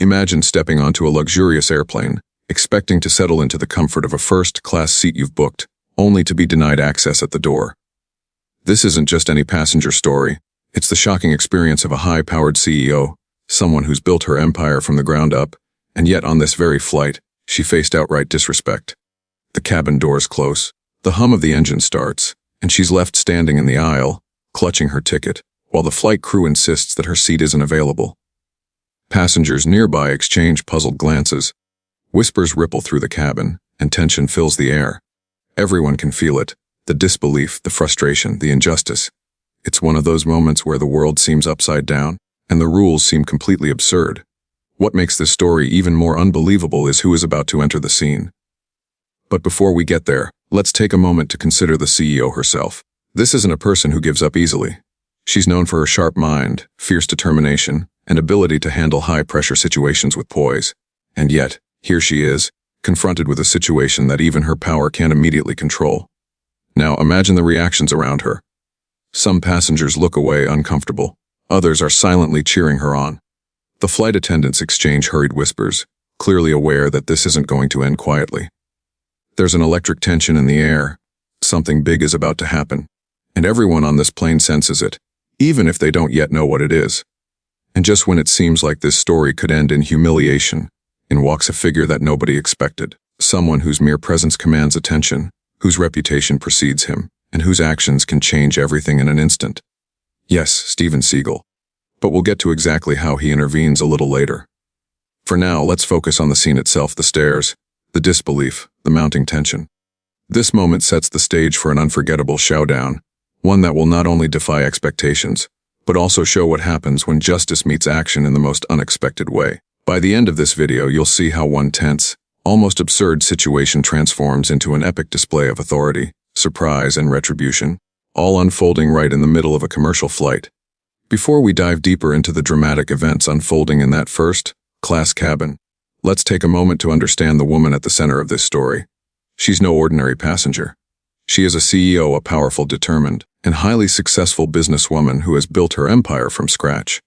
Imagine stepping onto a luxurious airplane, expecting to settle into the comfort of a first-class seat you've booked, only to be denied access at the door. This isn't just any passenger story. It's the shocking experience of a high-powered CEO, someone who's built her empire from the ground up, and yet on this very flight, she faced outright disrespect. The cabin doors close, the hum of the engine starts, and she's left standing in the aisle, clutching her ticket, while the flight crew insists that her seat isn't available. Passengers nearby exchange puzzled glances. Whispers ripple through the cabin, and tension fills the air. Everyone can feel it, the disbelief, the frustration, the injustice. It's one of those moments where the world seems upside down, and the rules seem completely absurd. What makes this story even more unbelievable is who is about to enter the scene. But before we get there, let's take a moment to consider the CEO herself. This isn't a person who gives up easily. She's known for her sharp mind, fierce determination, and ability to handle high-pressure situations with poise. And yet, here she is, confronted with a situation that even her power can't immediately control. Now imagine the reactions around her. Some passengers look away uncomfortable. Others are silently cheering her on. The flight attendants exchange hurried whispers, clearly aware that this isn't going to end quietly. There's an electric tension in the air. Something big is about to happen, and everyone on this plane senses it, even if they don't yet know what it is. And just when it seems like this story could end in humiliation, in walks a figure that nobody expected, someone whose mere presence commands attention, whose reputation precedes him, and whose actions can change everything in an instant. Yes, Steven Seagal. But we'll get to exactly how he intervenes a little later. For now, let's focus on the scene itself, the stairs, the disbelief, the mounting tension. This moment sets the stage for an unforgettable showdown, one that will not only defy expectations, but also show what happens when justice meets action in the most unexpected way. By the end of this video, you'll see how one tense, almost absurd situation transforms into an epic display of authority, surprise, and retribution, all unfolding right in the middle of a commercial flight. Before we dive deeper into the dramatic events unfolding in that first-class cabin, let's take a moment to understand the woman at the center of this story. She's no ordinary passenger. She is a CEO, a powerful, determined, and highly successful businesswoman who has built her empire from scratch.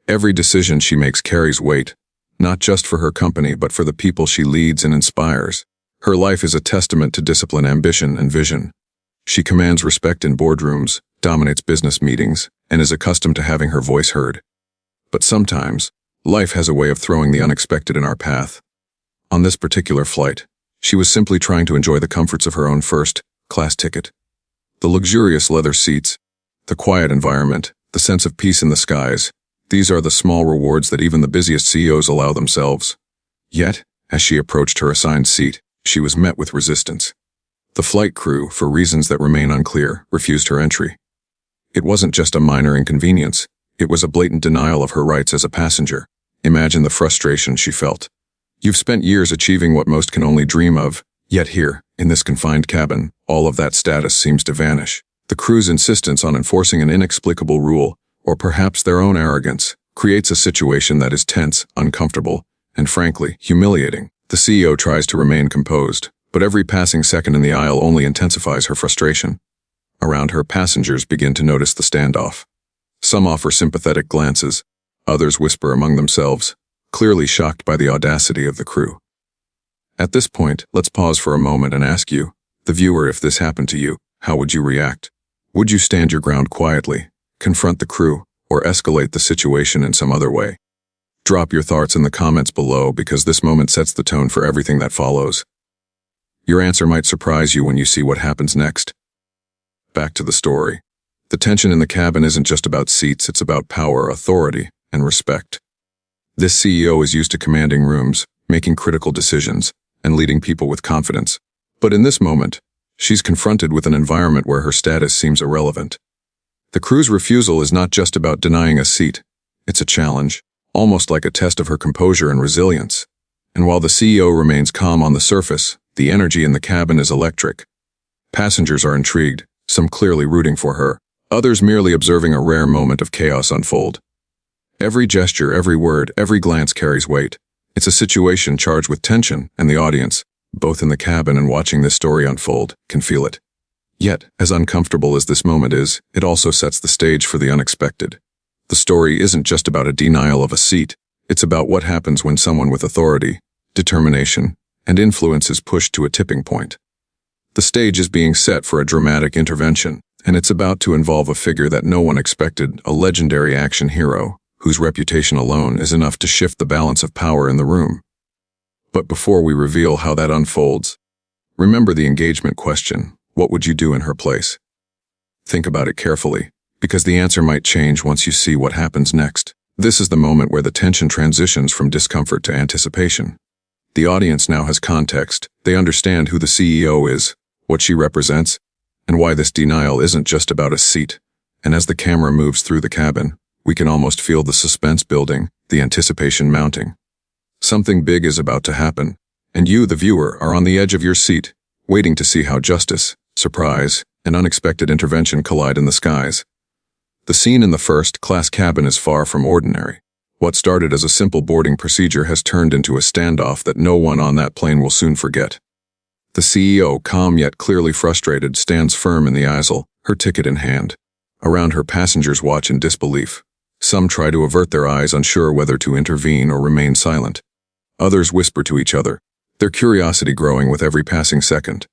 Every decision she makes carries weight, not just for her company but for the people she leads and inspires. Her life is a testament to discipline, ambition, and vision. She commands respect in boardrooms, dominates business meetings, and is accustomed to having her voice heard. But sometimes, life has a way of throwing the unexpected in our path. On this particular flight, she was simply trying to enjoy the comforts of her own first-class ticket. The luxurious leather seats, the quiet environment, the sense of peace in the skies, these are the small rewards that even the busiest CEOs allow themselves. Yet, as she approached her assigned seat, she was met with resistance. The flight crew, for reasons that remain unclear, refused her entry. It wasn't just a minor inconvenience, it was a blatant denial of her rights as a passenger. Imagine the frustration she felt. You've spent years achieving what most can only dream of, yet here, in this confined cabin, all of that status seems to vanish. The crew's insistence on enforcing an inexplicable rule, or perhaps their own arrogance, creates a situation that is tense, uncomfortable, and frankly, humiliating. The CEO tries to remain composed, but every passing second in the aisle only intensifies her frustration. Around her, passengers begin to notice the standoff. Some offer sympathetic glances, others whisper among themselves, clearly shocked by the audacity of the crew. At this point, let's pause for a moment and ask you, the viewer, if this happened to you, how would you react? Would you stand your ground quietly, confront the crew, or escalate the situation in some other way? Drop your thoughts in the comments below because this moment sets the tone for everything that follows. Your answer might surprise you when you see what happens next. Back to the story. The tension in the cabin isn't just about seats, it's about power, authority, and respect. This CEO is used to commanding rooms, making critical decisions, and leading people with confidence. But in this moment, she's confronted with an environment where her status seems irrelevant. The crew's refusal is not just about denying a seat. It's a challenge, almost like a test of her composure and resilience. And while the CEO remains calm on the surface, the energy in the cabin is electric. Passengers are intrigued, some clearly rooting for her, others merely observing a rare moment of chaos unfold. Every gesture, every word, every glance carries weight. It's a situation charged with tension, and the audience, both in the cabin and watching this story unfold, can feel it. Yet, as uncomfortable as this moment is, it also sets the stage for the unexpected. The story isn't just about a denial of a seat, It's about what happens when someone with authority, determination, and influence is pushed to a tipping point. The stage is being set for a dramatic intervention, and it's about to involve a figure that no one expected, a legendary action hero, whose reputation alone is enough to shift the balance of power in the room. But before we reveal how that unfolds, remember the engagement question: what would you do in her place? Think about it carefully, because the answer might change once you see what happens next. This is the moment where the tension transitions from discomfort to anticipation. The audience now has context. They understand who the CEO is, what she represents, and why this denial isn't just about a seat. And as the camera moves through the cabin, we can almost feel the suspense building, the anticipation mounting. Something big is about to happen, and you, the viewer, are on the edge of your seat, waiting to see how justice, surprise, and unexpected intervention collide in the skies. The scene in the first-class cabin is far from ordinary. What started as a simple boarding procedure has turned into a standoff that no one on that plane will soon forget. The CEO, calm yet clearly frustrated, stands firm in the aisle, her ticket in hand. Around her, passengers watch in disbelief. Some try to avert their eyes, unsure whether to intervene or remain silent. Others whisper to each other, their curiosity growing with every passing second.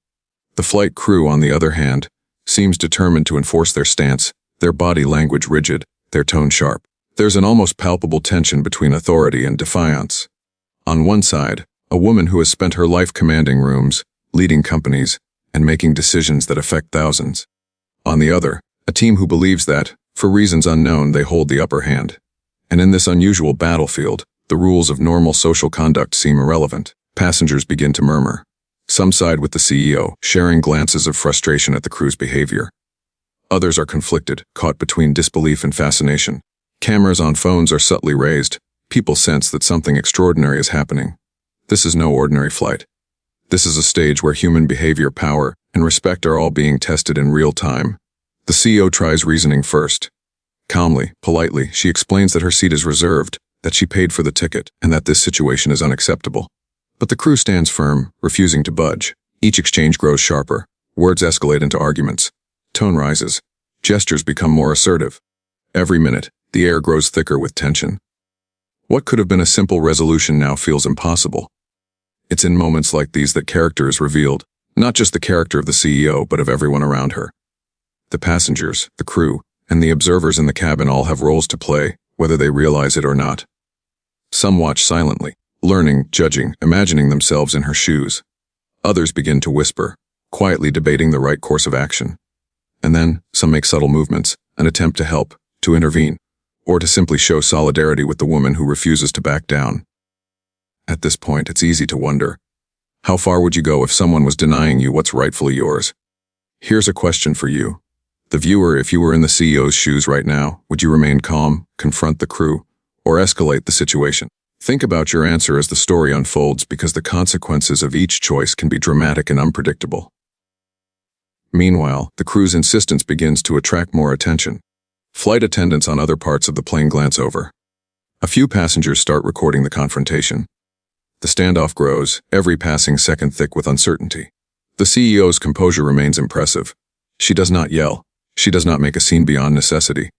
The flight crew, on the other hand, seems determined to enforce their stance, their body language rigid, their tone sharp. There's an almost palpable tension between authority and defiance. On one side, a woman who has spent her life commanding rooms, leading companies, and making decisions that affect thousands. On the other, a team who believes that, for reasons unknown, they hold the upper hand. And in this unusual battlefield, the rules of normal social conduct seem irrelevant. Passengers begin to murmur. Some side with the CEO, sharing glances of frustration at the crew's behavior. Others are conflicted, caught between disbelief and fascination. Cameras on phones are subtly raised. People sense that something extraordinary is happening. This is no ordinary flight. This is a stage where human behavior, power, and respect are all being tested in real time. The CEO tries reasoning first. Calmly, politely, she explains that her seat is reserved, that she paid for the ticket, and that this situation is unacceptable. But the crew stands firm, refusing to budge. Each exchange grows sharper. Words escalate into arguments. Tone rises. Gestures become more assertive. Every minute, the air grows thicker with tension. What could have been a simple resolution now feels impossible. It's in moments like these that character is revealed, not just the character of the CEO, but of everyone around her. The passengers, the crew, and the observers in the cabin all have roles to play, whether they realize it or not. Some watch silently, learning, judging, imagining themselves in her shoes. Others begin to whisper, quietly debating the right course of action. And then, some make subtle movements, an attempt to help, to intervene, or to simply show solidarity with the woman who refuses to back down. At this point, it's easy to wonder, how far would you go if someone was denying you what's rightfully yours? Here's a question for you. The viewer, if you were in the CEO's shoes right now, would you remain calm, confront the crew, or escalate the situation? Think about your answer as the story unfolds, because the consequences of each choice can be dramatic and unpredictable. Meanwhile, the crew's insistence begins to attract more attention. Flight attendants on other parts of the plane glance over. A few passengers start recording the confrontation. The standoff grows, every passing second thick with uncertainty. The CEO's composure remains impressive. She does not yell. She does not make a scene beyond necessity.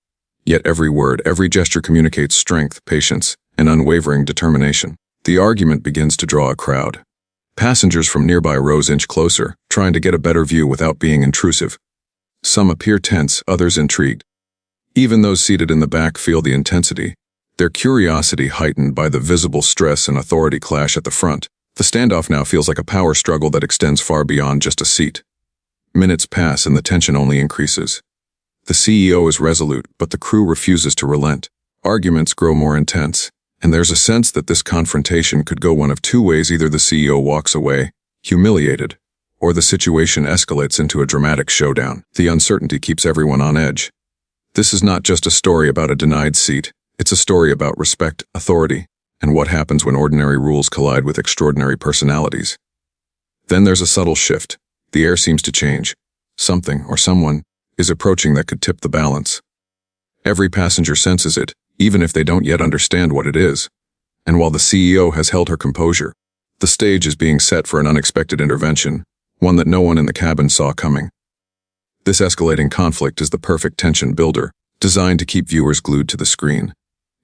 Yet every word, every gesture communicates strength, patience, and unwavering determination. The argument begins to draw a crowd. Passengers from nearby rows inch closer, trying to get a better view without being intrusive. Some appear tense, others intrigued. Even those seated in the back feel the intensity, their curiosity heightened by the visible stress and authority clash at the front. The standoff now feels like a power struggle that extends far beyond just a seat. Minutes pass and the tension only increases. The CEO is resolute, but the crew refuses to relent. Arguments grow more intense, and there's a sense that this confrontation could go one of two ways. Either the CEO walks away, humiliated, or the situation escalates into a dramatic showdown. The uncertainty keeps everyone on edge. This is not just a story about a denied seat. It's a story about respect, authority, and what happens when ordinary rules collide with extraordinary personalities. Then there's a subtle shift. The air seems to change. Something or someone is approaching that could tip the balance. Every passenger senses it, even if they don't yet understand what it is. And while the CEO has held her composure, the stage is being set for an unexpected intervention, one that no one in the cabin saw coming. This escalating conflict is the perfect tension builder, designed to keep viewers glued to the screen.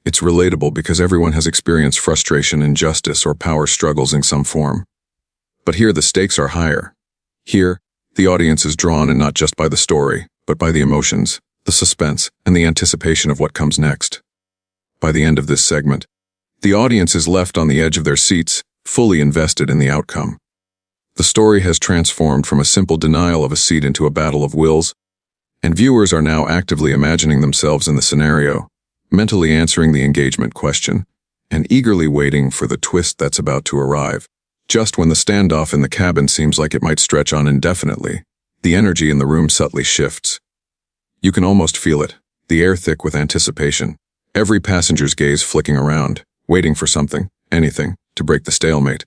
It's relatable because everyone has experienced frustration, injustice, or power struggles in some form. But here the stakes are higher. Here, the audience is drawn in not just by the story, but by the emotions, the suspense, and the anticipation of what comes next. By the end of this segment, the audience is left on the edge of their seats, fully invested in the outcome. The story has transformed from a simple denial of a seat into a battle of wills, and viewers are now actively imagining themselves in the scenario, mentally answering the engagement question, and eagerly waiting for the twist that's about to arrive. Just when the standoff in the cabin seems like it might stretch on indefinitely, the energy in the room subtly shifts. You can almost feel it, the air thick with anticipation, every passenger's gaze flicking around, waiting for something, anything, to break the stalemate.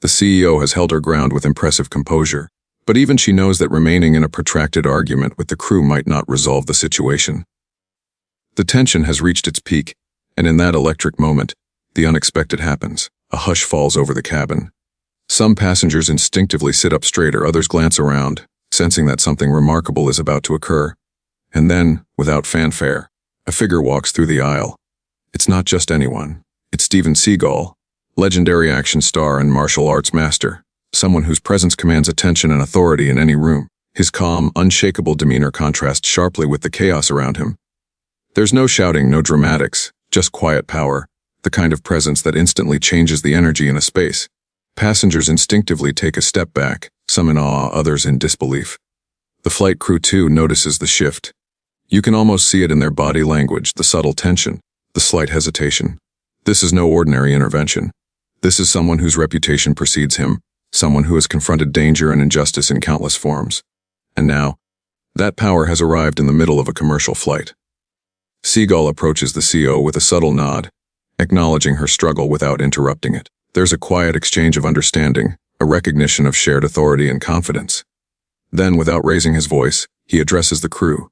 The CEO has held her ground with impressive composure, but even she knows that remaining in a protracted argument with the crew might not resolve the situation. The tension has reached its peak, and in that electric moment, the unexpected happens. A hush falls over the cabin. Some passengers instinctively sit up straighter, others glance around, sensing that something remarkable is about to occur. And then, without fanfare, a figure walks through the aisle. It's not just anyone. It's Steven Seagal, legendary action star and martial arts master, someone whose presence commands attention and authority in any room. His calm, unshakable demeanor contrasts sharply with the chaos around him. There's no shouting, no dramatics, just quiet power, the kind of presence that instantly changes the energy in a space. Passengers instinctively take a step back, some in awe, others in disbelief. The flight crew too notices the shift. You can almost see it in their body language, the subtle tension, the slight hesitation. This is no ordinary intervention. This is someone whose reputation precedes him, someone who has confronted danger and injustice in countless forms. And now, that power has arrived in the middle of a commercial flight. Seagal approaches the CEO with a subtle nod, acknowledging her struggle without interrupting it. There's a quiet exchange of understanding, a recognition of shared authority and confidence. Then, without raising his voice, he addresses the crew.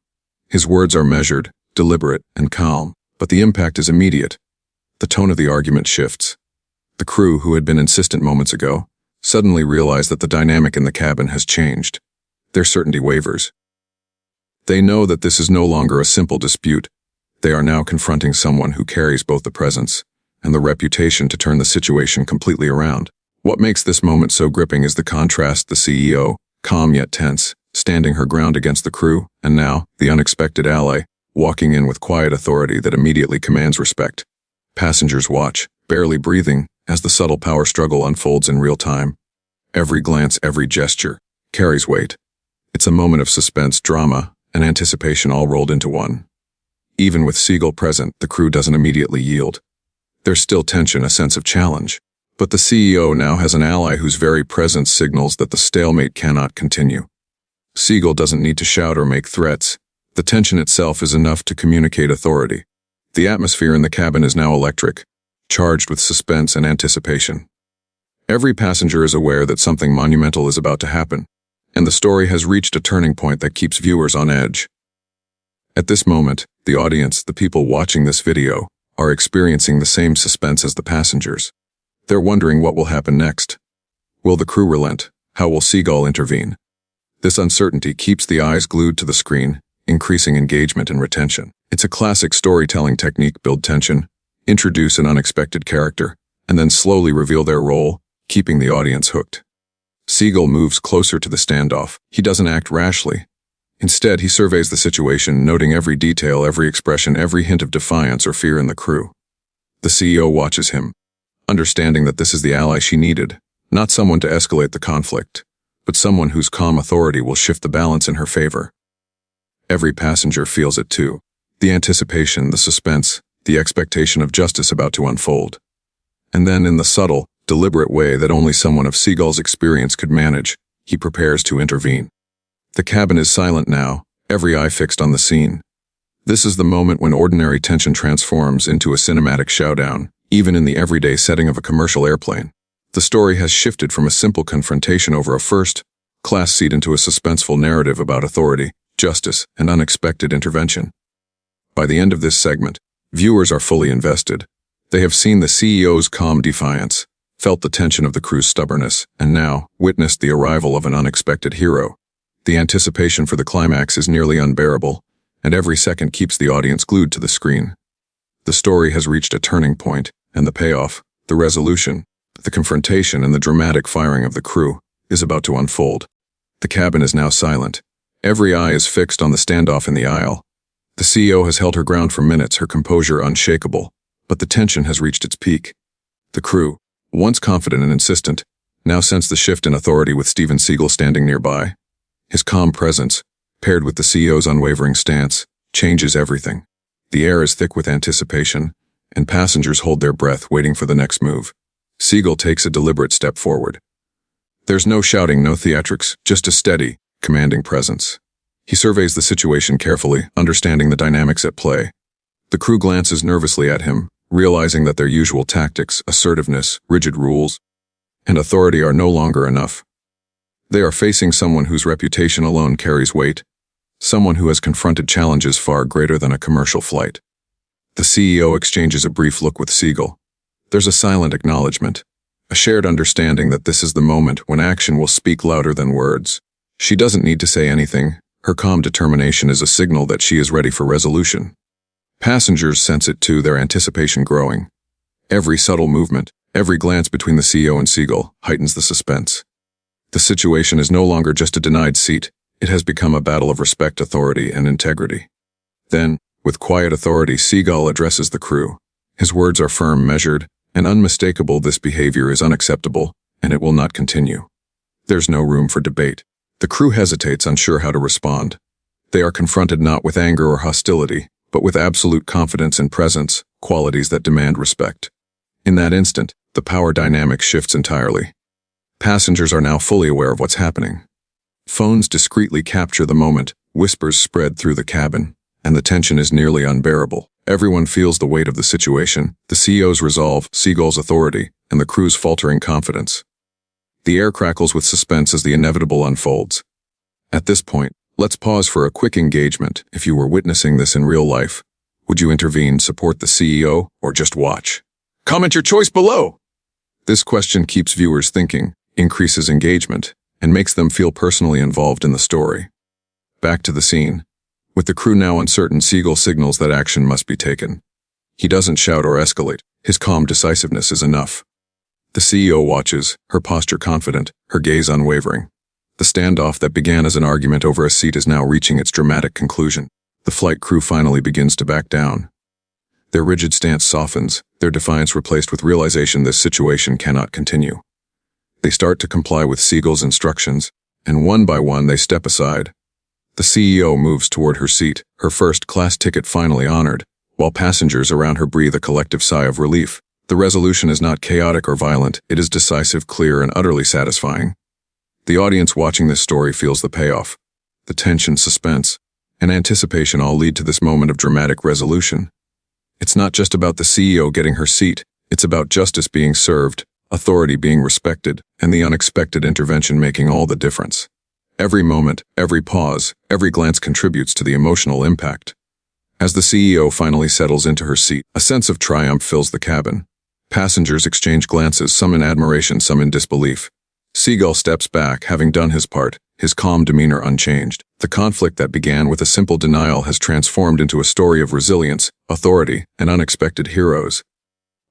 His words are measured, deliberate, and calm, but the impact is immediate. The tone of the argument shifts. The crew, who had been insistent moments ago, suddenly realize that the dynamic in the cabin has changed. Their certainty wavers. They know that this is no longer a simple dispute. They are now confronting someone who carries both the presence and the reputation to turn the situation completely around. What makes this moment so gripping is the contrast: the CEO, calm yet tense, standing her ground against the crew, and now, the unexpected ally, walking in with quiet authority that immediately commands respect. Passengers watch, barely breathing, as the subtle power struggle unfolds in real time. Every glance, every gesture, carries weight. It's a moment of suspense, drama, and anticipation all rolled into one. Even with Seagal present, the crew doesn't immediately yield. There's still tension, a sense of challenge. But the CEO now has an ally whose very presence signals that the stalemate cannot continue. Seagal doesn't need to shout or make threats. The tension itself is enough to communicate authority. The atmosphere in the cabin is now electric, charged with suspense and anticipation. Every passenger is aware that something monumental is about to happen, and the story has reached a turning point that keeps viewers on edge. At this moment, the audience, the people watching this video, are experiencing the same suspense as the passengers. They're wondering what will happen next. Will the crew relent? How will Seagal intervene? This uncertainty keeps the eyes glued to the screen, increasing engagement and retention. It's a classic storytelling technique: build tension, introduce an unexpected character, and then slowly reveal their role, keeping the audience hooked. Seagal moves closer to the standoff. He doesn't act rashly. Instead, he surveys the situation, noting every detail, every expression, every hint of defiance or fear in the crew. The CEO watches him, understanding that this is the ally she needed, not someone to escalate the conflict, but someone whose calm authority will shift the balance in her favor. Every passenger feels it too. The anticipation, the suspense, the expectation of justice about to unfold. And then, in the subtle, deliberate way that only someone of Seagal's experience could manage, he prepares to intervene. The cabin is silent now, every eye fixed on the scene. This is the moment when ordinary tension transforms into a cinematic showdown, even in the everyday setting of a commercial airplane. The story has shifted from a simple confrontation over a first-class seat into a suspenseful narrative about authority, justice, and unexpected intervention. By the end of this segment, viewers are fully invested. They have seen the CEO's calm defiance, felt the tension of the crew's stubbornness, and now witnessed the arrival of an unexpected hero. The anticipation for the climax is nearly unbearable, and every second keeps the audience glued to the screen. The story has reached a turning point, and the payoff, the resolution, the confrontation and the dramatic firing of the crew is about to unfold. The cabin is now silent. Every eye is fixed on the standoff in the aisle. The CEO has held her ground for minutes, her composure unshakable, but the tension has reached its peak. The crew, once confident and insistent, now sense the shift in authority with Steven Seagal standing nearby. His calm presence, paired with the CEO's unwavering stance, changes everything. The air is thick with anticipation, and passengers hold their breath waiting for the next move. Seagal takes a deliberate step forward. There's no shouting, no theatrics, just a steady, commanding presence. He surveys the situation carefully, understanding the dynamics at play. The crew glances nervously at him, realizing that their usual tactics, assertiveness, rigid rules, and authority are no longer enough. They are facing someone whose reputation alone carries weight, someone who has confronted challenges far greater than a commercial flight. The CEO exchanges a brief look with Seagal. There's a silent acknowledgement, a shared understanding that this is the moment when action will speak louder than words. She doesn't need to say anything. Her calm determination is a signal that she is ready for resolution. Passengers sense it too, their anticipation growing. Every subtle movement, every glance between the CEO and Seagal heightens the suspense. The situation is no longer just a denied seat. It has become a battle of respect, authority, and integrity. Then, with quiet authority, Seagal addresses the crew. His words are firm, measured, and unmistakable. This behavior is unacceptable, and it will not continue. There's no room for debate. The crew hesitates, unsure how to respond. They are confronted not with anger or hostility, but with absolute confidence and presence, qualities that demand respect. In that instant, the power dynamic shifts entirely. Passengers are now fully aware of what's happening. Phones discreetly capture the moment, whispers spread through the cabin, and the tension is nearly unbearable. Everyone feels the weight of the situation, the CEO's resolve, Seagal's authority, and the crew's faltering confidence. The air crackles with suspense as the inevitable unfolds. At this point, let's pause for a quick engagement. If you were witnessing this in real life, would you intervene, support the CEO, or just watch? Comment your choice below! This question keeps viewers thinking, increases engagement, and makes them feel personally involved in the story. Back to the scene. With the crew now uncertain, Seagal signals that action must be taken. He doesn't shout or escalate. His calm decisiveness is enough. The CEO watches, her posture confident, her gaze unwavering. The standoff that began as an argument over a seat is now reaching its dramatic conclusion. The flight crew finally begins to back down. Their rigid stance softens, their defiance replaced with realization this situation cannot continue. They start to comply with Seagal's instructions, and one by one they step aside. The CEO moves toward her seat, her first-class ticket finally honored, while passengers around her breathe a collective sigh of relief. The resolution is not chaotic or violent, it is decisive, clear, and utterly satisfying. The audience watching this story feels the payoff. The tension, suspense, and anticipation all lead to this moment of dramatic resolution. It's not just about the CEO getting her seat, it's about justice being served, authority being respected, and the unexpected intervention making all the difference. Every moment, every pause, every glance contributes to the emotional impact. As the CEO finally settles into her seat, a sense of triumph fills the cabin. Passengers exchange glances, some in admiration, some in disbelief. Seagal steps back, having done his part, his calm demeanor unchanged. The conflict that began with a simple denial has transformed into a story of resilience, authority, and unexpected heroes.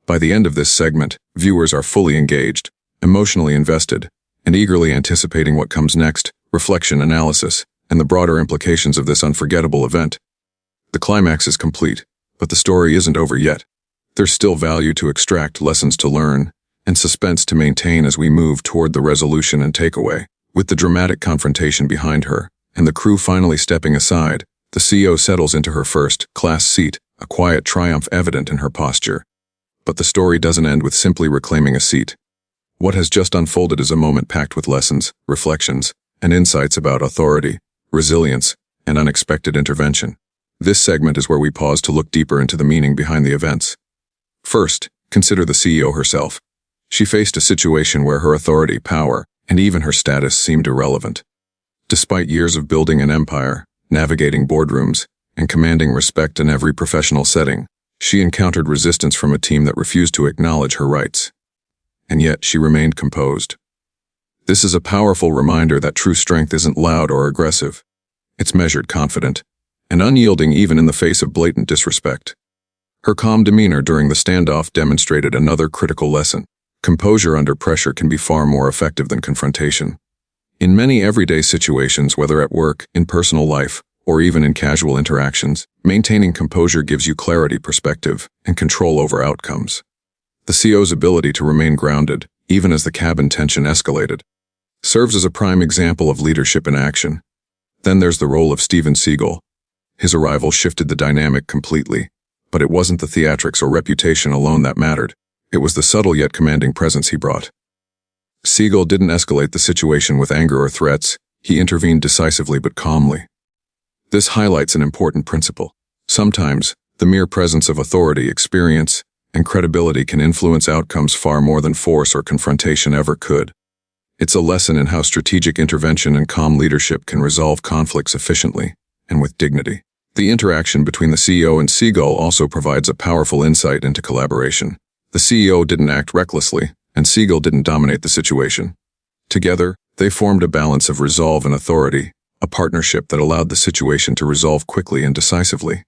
By the end of this segment, viewers are fully engaged, emotionally invested, and eagerly anticipating what comes next, reflection, analysis, and the broader implications of this unforgettable event. The climax is complete, but the story isn't over yet. There's still value to extract, lessons to learn, and suspense to maintain as we move toward the resolution and takeaway. With the dramatic confrontation behind her, and the crew finally stepping aside, the CEO settles into her first-class seat, a quiet triumph evident in her posture. But the story doesn't end with simply reclaiming a seat. What has just unfolded is a moment packed with lessons, reflections, and insights about authority, resilience, and unexpected intervention. This segment is where we pause to look deeper into the meaning behind the events. First, consider the CEO herself. She faced a situation where her authority, power, and even her status seemed irrelevant. Despite years of building an empire, navigating boardrooms, and commanding respect in every professional setting, she encountered resistance from a team that refused to acknowledge her rights. And yet, she remained composed. This is a powerful reminder that true strength isn't loud or aggressive. It's measured, confident, and unyielding even in the face of blatant disrespect. Her calm demeanor during the standoff demonstrated another critical lesson. Composure under pressure can be far more effective than confrontation. In many everyday situations, whether at work, in personal life, or even in casual interactions, maintaining composure gives you clarity, perspective, and control over outcomes. The CO's ability to remain grounded, even as the cabin tension escalated, serves as a prime example of leadership in action. Then there's the role of Steven Seagal. His arrival shifted the dynamic completely, but it wasn't the theatrics or reputation alone that mattered. It was the subtle yet commanding presence he brought. Seagal didn't escalate the situation with anger or threats. He intervened decisively but calmly. This highlights an important principle. Sometimes, the mere presence of authority, experience, and credibility can influence outcomes far more than force or confrontation ever could. It's a lesson in how strategic intervention and calm leadership can resolve conflicts efficiently and with dignity. The interaction between the CEO and Seagal also provides a powerful insight into collaboration. The CEO didn't act recklessly, and Seagal didn't dominate the situation. Together, they formed a balance of resolve and authority, a partnership that allowed the situation to resolve quickly and decisively.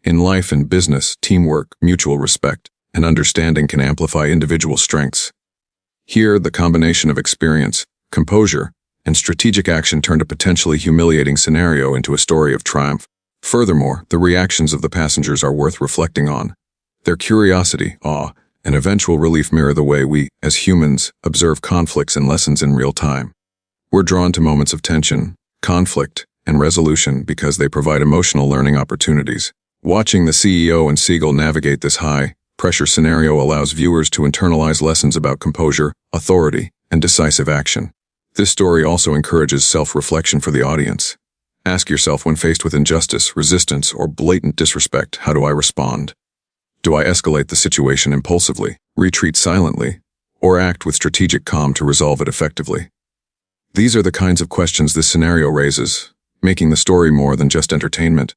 In life and business, teamwork, mutual respect, and understanding can amplify individual strengths. Here, the combination of experience, composure, and strategic action turned a potentially humiliating scenario into a story of triumph. Furthermore, the reactions of the passengers are worth reflecting on. Their curiosity, awe, and eventual relief mirror the way we, as humans, observe conflicts and lessons in real time. We're drawn to moments of tension, conflict, and resolution because they provide emotional learning opportunities. Watching the CEO and Seagal navigate this high-pressure scenario allows viewers to internalize lessons about composure, authority, and decisive action. This story also encourages self-reflection for the audience. Ask yourself, when faced with injustice, resistance, or blatant disrespect, how do I respond? Do I escalate the situation impulsively, retreat silently, or act with strategic calm to resolve it effectively? These are the kinds of questions this scenario raises, making the story more than just entertainment.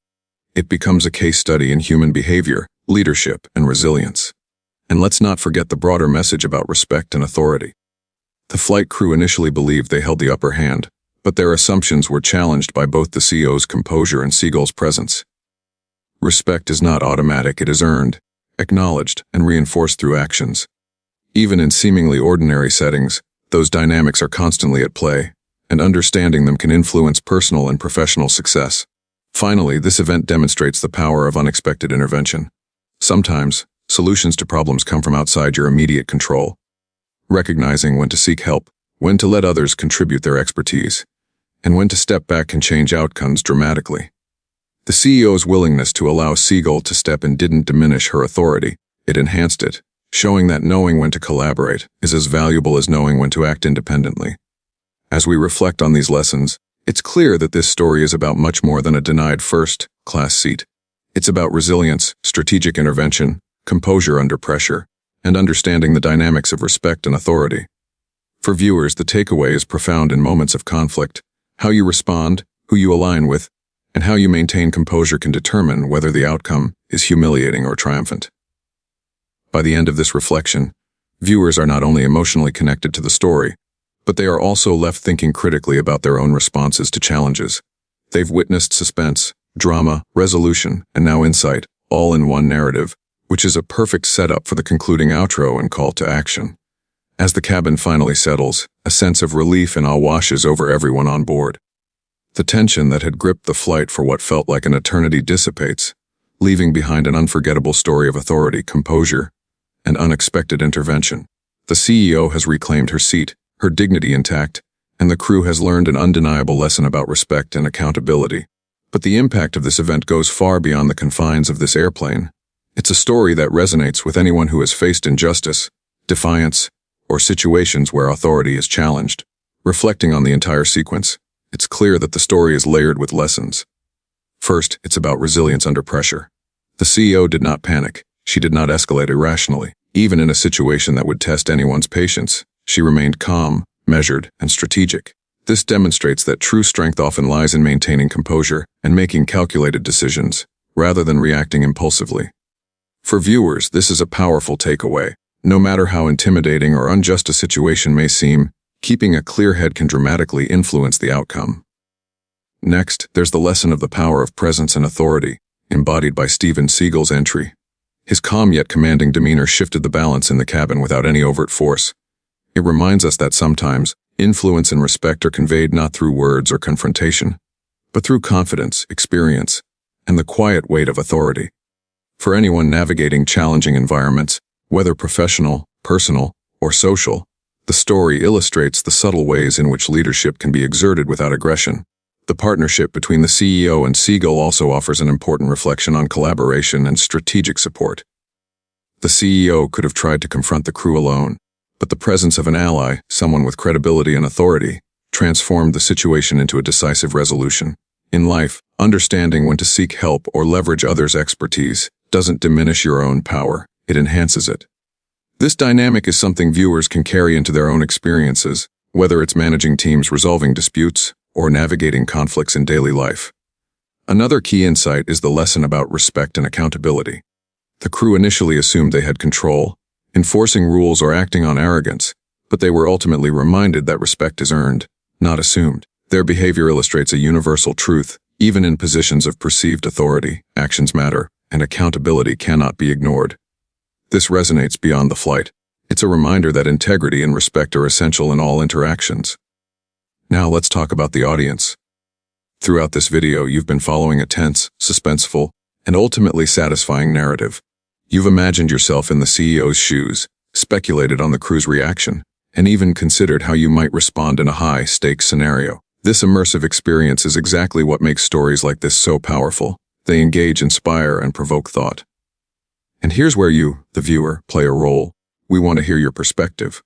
It becomes a case study in human behavior, leadership, and resilience. And let's not forget the broader message about respect and authority. The flight crew initially believed they held the upper hand, but their assumptions were challenged by both the CEO's composure and Seagal's presence. Respect is not automatic, it is earned, acknowledged, and reinforced through actions. Even in seemingly ordinary settings, those dynamics are constantly at play, and understanding them can influence personal and professional success. Finally, this event demonstrates the power of unexpected intervention. Sometimes, solutions to problems come from outside your immediate control. Recognizing when to seek help, when to let others contribute their expertise, and when to step back can change outcomes dramatically. The CEO's willingness to allow Seagal to step in didn't diminish her authority, it enhanced it, showing that knowing when to collaborate is as valuable as knowing when to act independently. As we reflect on these lessons, it's clear that this story is about much more than a denied first-class seat. It's about resilience, strategic intervention, composure under pressure, and understanding the dynamics of respect and authority. For viewers, the takeaway is profound. In moments of conflict, how you respond, who you align with, and how you maintain composure can determine whether the outcome is humiliating or triumphant. By the end of this reflection, viewers are not only emotionally connected to the story, but they are also left thinking critically about their own responses to challenges. They've witnessed suspense, drama, resolution, and now insight, all in one narrative, which is a perfect setup for the concluding outro and call to action. As the cabin finally settles, a sense of relief and awe washes over everyone on board. The tension that had gripped the flight for what felt like an eternity dissipates, leaving behind an unforgettable story of authority, composure, and unexpected intervention. The CEO has reclaimed her seat, her dignity intact, and the crew has learned an undeniable lesson about respect and accountability. But the impact of this event goes far beyond the confines of this airplane. It's a story that resonates with anyone who has faced injustice, defiance, or situations where authority is challenged. Reflecting on the entire sequence, it's clear that the story is layered with lessons. First, it's about resilience under pressure. The CEO did not panic. She did not escalate irrationally. Even in a situation that would test anyone's patience, she remained calm, measured, and strategic. This demonstrates that true strength often lies in maintaining composure and making calculated decisions, rather than reacting impulsively. For viewers, this is a powerful takeaway. No matter how intimidating or unjust a situation may seem, keeping a clear head can dramatically influence the outcome. Next, there's the lesson of the power of presence and authority, embodied by Steven Seagal's entry. His calm yet commanding demeanor shifted the balance in the cabin without any overt force. It reminds us that sometimes, influence and respect are conveyed not through words or confrontation, but through confidence, experience, and the quiet weight of authority. For anyone navigating challenging environments, whether professional, personal, or social, the story illustrates the subtle ways in which leadership can be exerted without aggression. The partnership between the CEO and Seagal also offers an important reflection on collaboration and strategic support. The CEO could have tried to confront the crew alone, but the presence of an ally, someone with credibility and authority, transformed the situation into a decisive resolution. In life, understanding when to seek help or leverage others' expertise doesn't diminish your own power, it enhances it. This dynamic is something viewers can carry into their own experiences, whether it's managing teams resolving disputes or navigating conflicts in daily life. Another key insight is the lesson about respect and accountability. The crew initially assumed they had control, enforcing rules or acting on arrogance, but they were ultimately reminded that respect is earned, not assumed. Their behavior illustrates a universal truth. Even in positions of perceived authority, actions matter, and accountability cannot be ignored. This resonates beyond the flight. It's a reminder that integrity and respect are essential in all interactions. Now let's talk about the audience. Throughout this video, you've been following a tense, suspenseful, and ultimately satisfying narrative. You've imagined yourself in the CEO's shoes, speculated on the crew's reaction, and even considered how you might respond in a high-stakes scenario. This immersive experience is exactly what makes stories like this so powerful. They engage, inspire, and provoke thought. And here's where you, the viewer, play a role. We want to hear your perspective.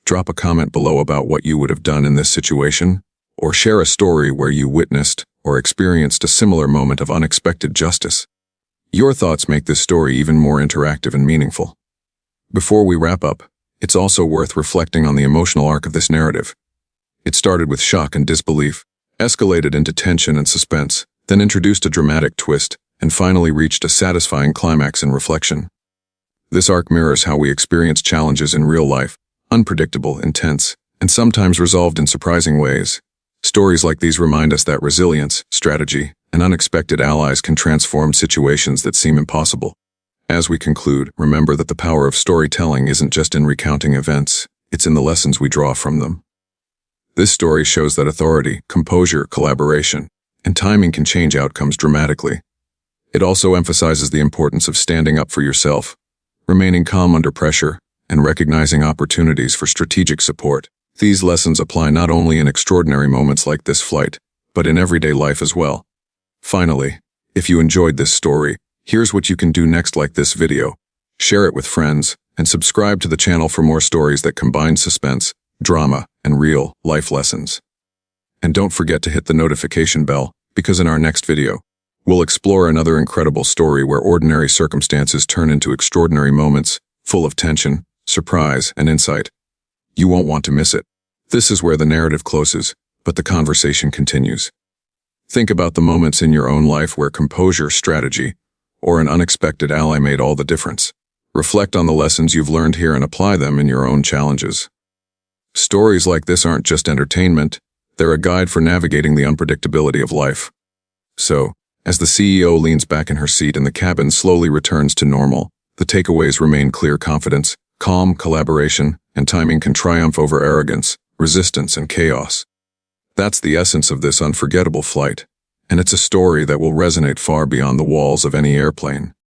Drop a comment below about what you would have done in this situation, or share a story where you witnessed or experienced a similar moment of unexpected justice. Your thoughts make this story even more interactive and meaningful. Before we wrap up, it's also worth reflecting on the emotional arc of this narrative. It started with shock and disbelief, escalated into tension and suspense, then introduced a dramatic twist, and finally reached a satisfying climax and reflection. This arc mirrors how we experience challenges in real life, unpredictable, intense, and sometimes resolved in surprising ways. Stories like these remind us that resilience, strategy, and unexpected allies can transform situations that seem impossible. As we conclude, remember that the power of storytelling isn't just in recounting events, it's in the lessons we draw from them. This story shows that authority, composure, collaboration, and timing can change outcomes dramatically. It also emphasizes the importance of standing up for yourself, remaining calm under pressure, and recognizing opportunities for strategic support. These lessons apply not only in extraordinary moments like this flight, but in everyday life as well. Finally, if you enjoyed this story, here's what you can do next. Like this video, share it with friends, and subscribe to the channel for more stories that combine suspense, drama, and real life lessons. And don't forget to hit the notification bell, because in our next video, we'll explore another incredible story where ordinary circumstances turn into extraordinary moments, full of tension, surprise, and insight. You won't want to miss it. This is where the narrative closes, but the conversation continues. Think about the moments in your own life where composure, strategy, or an unexpected ally made all the difference. Reflect on the lessons you've learned here and apply them in your own challenges. Stories like this aren't just entertainment, they're a guide for navigating the unpredictability of life. So, as the CEO leans back in her seat and the cabin slowly returns to normal, the takeaways remain clear: confidence, calm, collaboration, and timing can triumph over arrogance, resistance, and chaos. That's the essence of this unforgettable flight, and it's a story that will resonate far beyond the walls of any airplane.